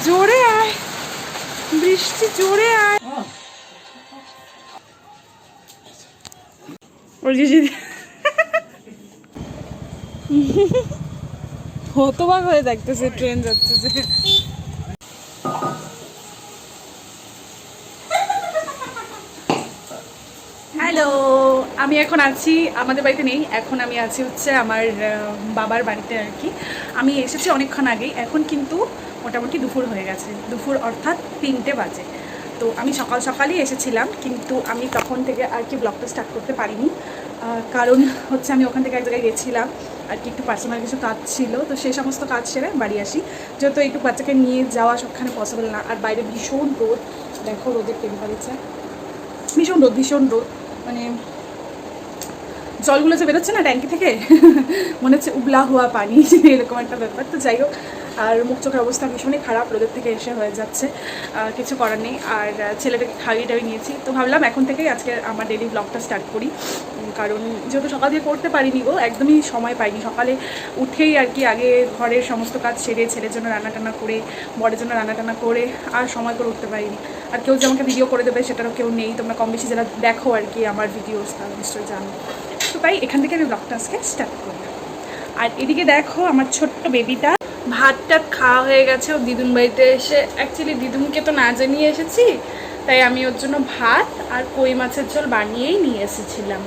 জোরে আয়, বৃষ্টি জোরে আয়। হতবাক হয়ে দেখতেছে ট্রেন যাচ্ছে যে। হ্যালো, আমি এখন আছি আমাদের বাড়িতে নেই, এখন আমি আছি হচ্ছে আমার বাবার বাড়িতে আর কি। আমি এসেছি অনেকক্ষণ আগেই, এখন কিন্তু মোটামুটি দুপুর হয়ে গেছে, দুপুর অর্থাৎ 3টে বাজে। তো আমি সকাল সকালই এসেছিলাম, কিন্তু আমি তখন থেকে আর কি ব্লগটা স্টার্ট করতে পারিনি, কারণ হচ্ছে আমি ওখান থেকে এক জায়গায় গেছিলাম আর কি, একটু পার্সোনাল কিছু কাজ ছিল, তো সেই সমস্ত কাজ সেরে বাড়ি আসি। যেহেতু একটু বাচ্চাকে নিয়ে যাওয়া সবখানে পসিবল না, আর বাইরে ভীষণ রোদ, দেখো রোদের টেম্পারেচার ভীষণ রোদ, মানে জলগুলো যে বেরোচ্ছে না ট্যাঙ্কি থেকে মনে হচ্ছে উবলা হওয়া পানি, এরকম একটা ব্যাপার। তো যাই হোক, আর মুখ চোখের অবস্থা ভীষণই খারাপ, রোদের থেকে এসে হয়ে যাচ্ছে, কিছু করার নেই। আর ছেলেটাকে খাইয়ে টাইয়ে নিয়েছি, তো ভাবলাম এখন থেকেই আজকে আমার ডেলি ব্লগটা স্টার্ট করি, কারণ যেহেতু সকাল থেকে করতে পারিনি গো, একদমই সময় পাইনি। সকালে উঠেই আর কি আগে ঘরের সমস্ত কাজ সেরে, ছেলের জন্য রান্নাটান্না করে, বরের জন্য রান্নাটান্না করে আর সময় করে উঠতে পারিনি। আর কেউ যে আমাকে ভিডিও করে দেবে সেটারও কেউ নেই, তোমরা কম বেশি যারা দেখো আর কি আমার ভিডিওস তারা নিশ্চয়ই জানো। তো তাই এখান থেকে আমি ব্লগটা আজকে স্টার্ট করলাম। আর এদিকে দেখো আমার ছোট্ট বেবিটা ভাত টাত খাওয়া হয়ে গেছে, ও দিদুন বাড়িতে এসে, অ্যাকচুয়ালি দিদুনকে তো না জানিয়ে এসেছি, তাই আমি ওর জন্য ভাত আর কই মাছের ঝোল বানিয়েই নিয়ে এসেছিলাম।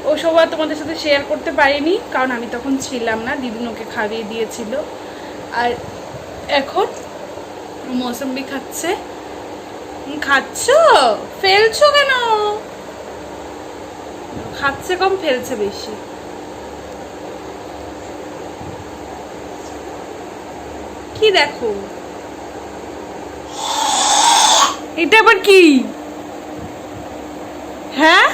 ও সবার তোমাদের সাথে শেয়ার করতে পারিনি, কারণ আমি তখন ছিলাম না, দিদুন ওকে খাইয়ে দিয়েছিল। আর এখন মৌসুম্বি খাচ্ছে। খাচ্ছ? ফেলছো কেন? খাচ্ছে কম, ফেলছে বেশি। কি দেখো, এটা আবার কি? হ্যাঁ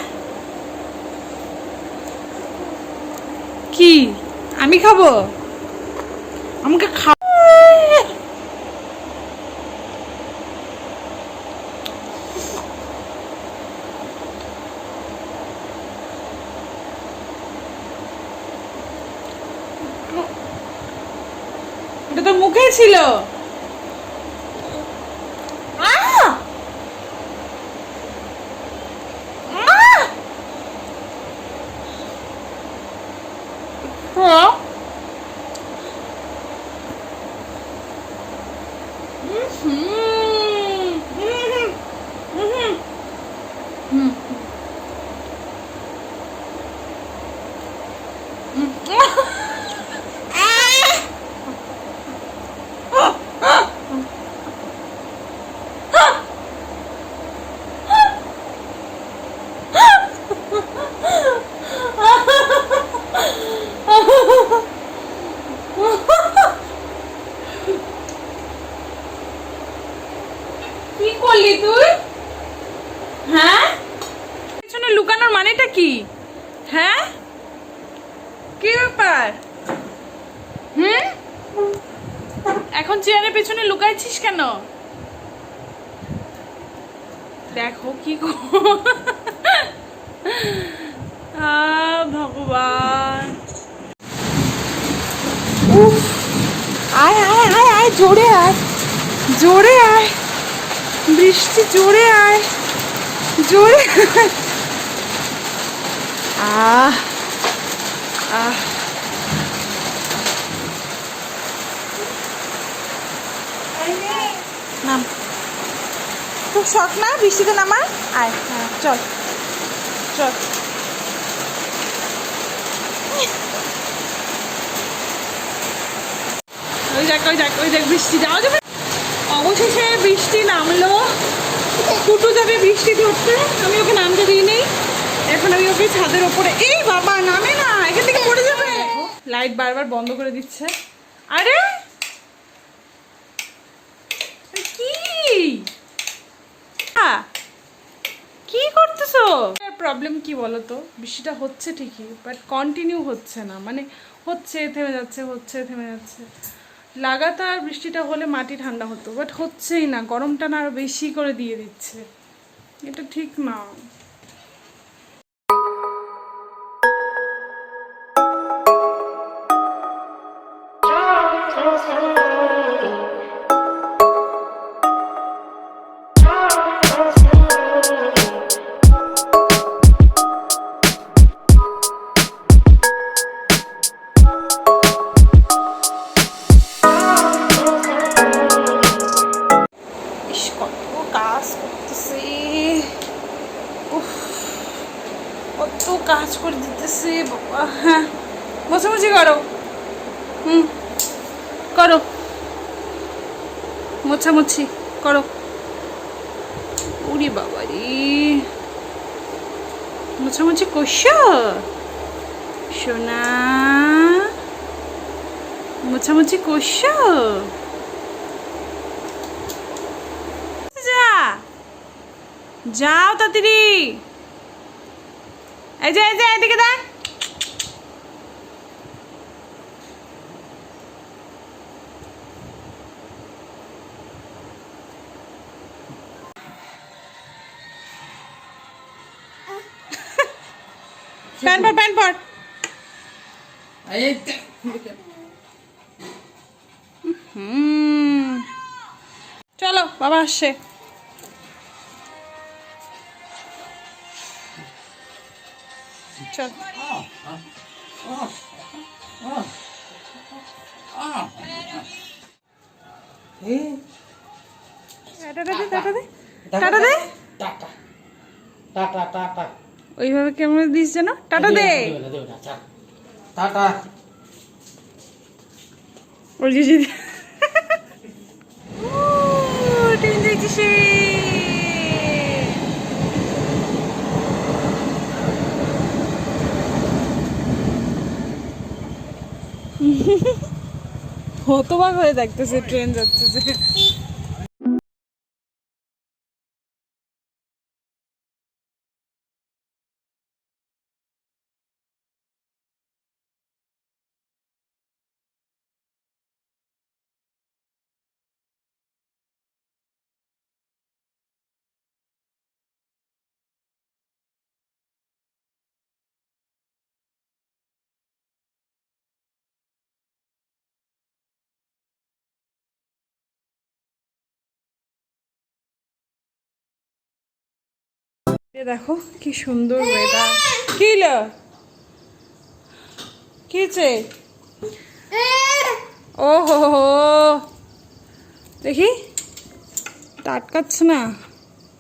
কি আমি খাবো? আমাকে খা। এটা তো মুখে ছিল। কি করলি তুই? হ্যাঁ, পেছনে লুকানোর মানেটা কি? হ্যাঁ, কি ব্যাপার? এখন চেয়ারের পেছনে লুকাইছিস কেন? দেখো কি ভগবান। আয় আয় আয় আয়, জোরে আয়, জোরে আয়, বৃষ্টি জোরে আয়, জোরে আহ আহ নাম। খুব শখ না বৃষ্টিতে নামা? আয়, হ্যাঁ চল চল। ওই দেখ ওই দেখ ওই দেখ বৃষ্টি, যাওয়া যাবে। অবশেষে বৃষ্টি নামলো, টুটু যাবে বৃষ্টি ধরতে, আমি ওকে নামতে দিইনি। এখন আমি ওকে ছাদের ওপরে, এই বাবা নামে না, এখান থেকে পড়ে যাবে। লাইট বারবার বন্ধ করে দিচ্ছে। আরে কি কি করতেছো? প্রবলেম কি বলো তো, বৃষ্টিটা হচ্ছে ঠিকই, বাট কন্টিনিউ হচ্ছে না, মানে হচ্ছে থেমে যাচ্ছে, হচ্ছে থেমে যাচ্ছে। লাগাতার বৃষ্টিটা হলে মাটি ঠান্ডা হতো, বাট হচ্ছেই না, গরমটা না আরো বেশি করে দিয়ে দিচ্ছে, এটা ঠিক না। কাজ করে দিতেছে বাবা। হ্যাঁ মোছামুছি করো, করো মোছামুছি করো। উরি বাবা রে, মোছামুছি করছো সোনা? মোছামুছি করছো? যা যাও তাড়াতাড়ি। এই যে এদিকে দেখ। প্যান্ট পর। চলো বাবা আসছে। চল টাটা দে। ওইভাবে কেমন দিস যেন, টাটা দে। টাটা। ওই যে ট্রেন যাইছে সে। হতবাক হয়ে দেখতেছে ট্রেন যাচ্ছে যে। দেখো কি সুন্দর ওয়েদার। কি লো কিছে? ও হো দেখি টাটকাচ্ছে না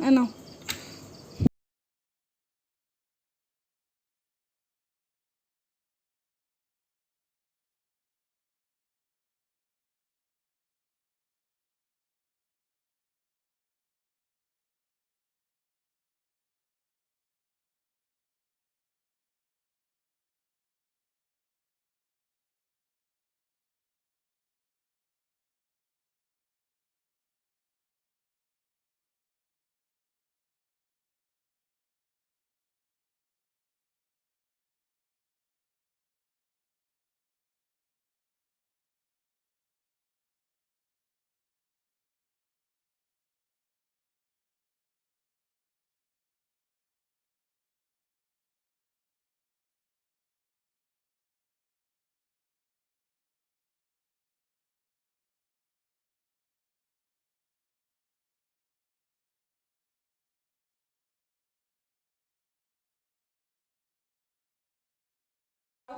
এনো।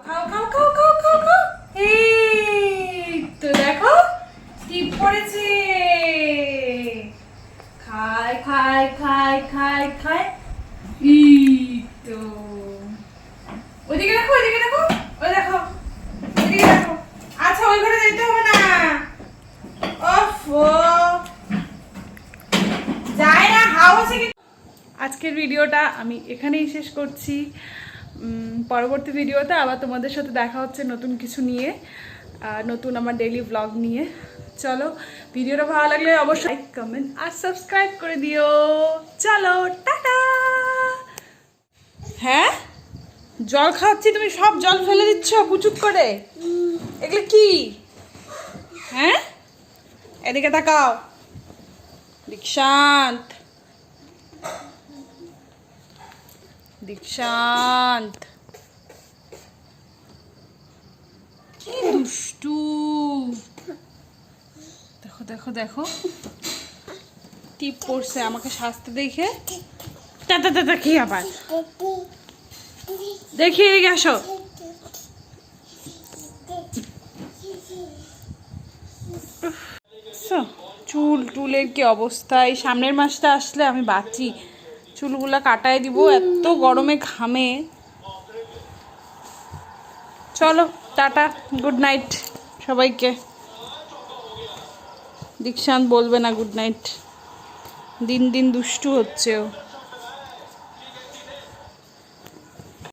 খাও খাও খাও খাও খাও খাও। এই তো দেখো টিপ পড়েছে। খায় খায় খায় খায় খায়। এই তো ওইদিকে দেখো, ওইদিকে দেখো, ওই দেখো, ওইদিকে দেখো। আচ্ছা ওই ঘরে যেতে হবে না। ওফো যায় না, হাওয়া আছে। আজকের ভিডিওটা আমি এখানেই শেষ করছি। পরবর্তী ভিডিওতে আবার তোমাদের সাথে দেখা হচ্ছে নতুন কিছু নিয়ে, নতুন আমার ডেইলি ব্লগ নিয়ে। চলো ভিডিওটা ভালো লাগলে অবশ্যই লাইক কমেন্ট আর সাবস্ক্রাইব করে দিও। চলো টাটা। হ্যাঁ জল খাচ্ছি, তুমি সব জল ফেলে দিচ্ছ পুচুক করে। এগুলো কি? হ্যাঁ এদিকে তাকাও। দীক্ষান্ত দীক্ষান্ত কি দুষ্টু। দেখো দেখো দেখো টিপ পড়ছে আমাকে শাস্তি দেখে। টাটা টাটা কি আবার দেখি এদিকে আসো। চুল টুলের কি অবস্থা। এই সামনের মাসটা আসলে আমি বাঁচি, চুলগুলা কাটায় দিব। এত গরমে ঘামে চলো টাটা, গুড নাইট সবাইকে। দীক্ষান্ত বলবে না গুড নাইট, দিন দিন দুষ্টু হচ্ছে ও।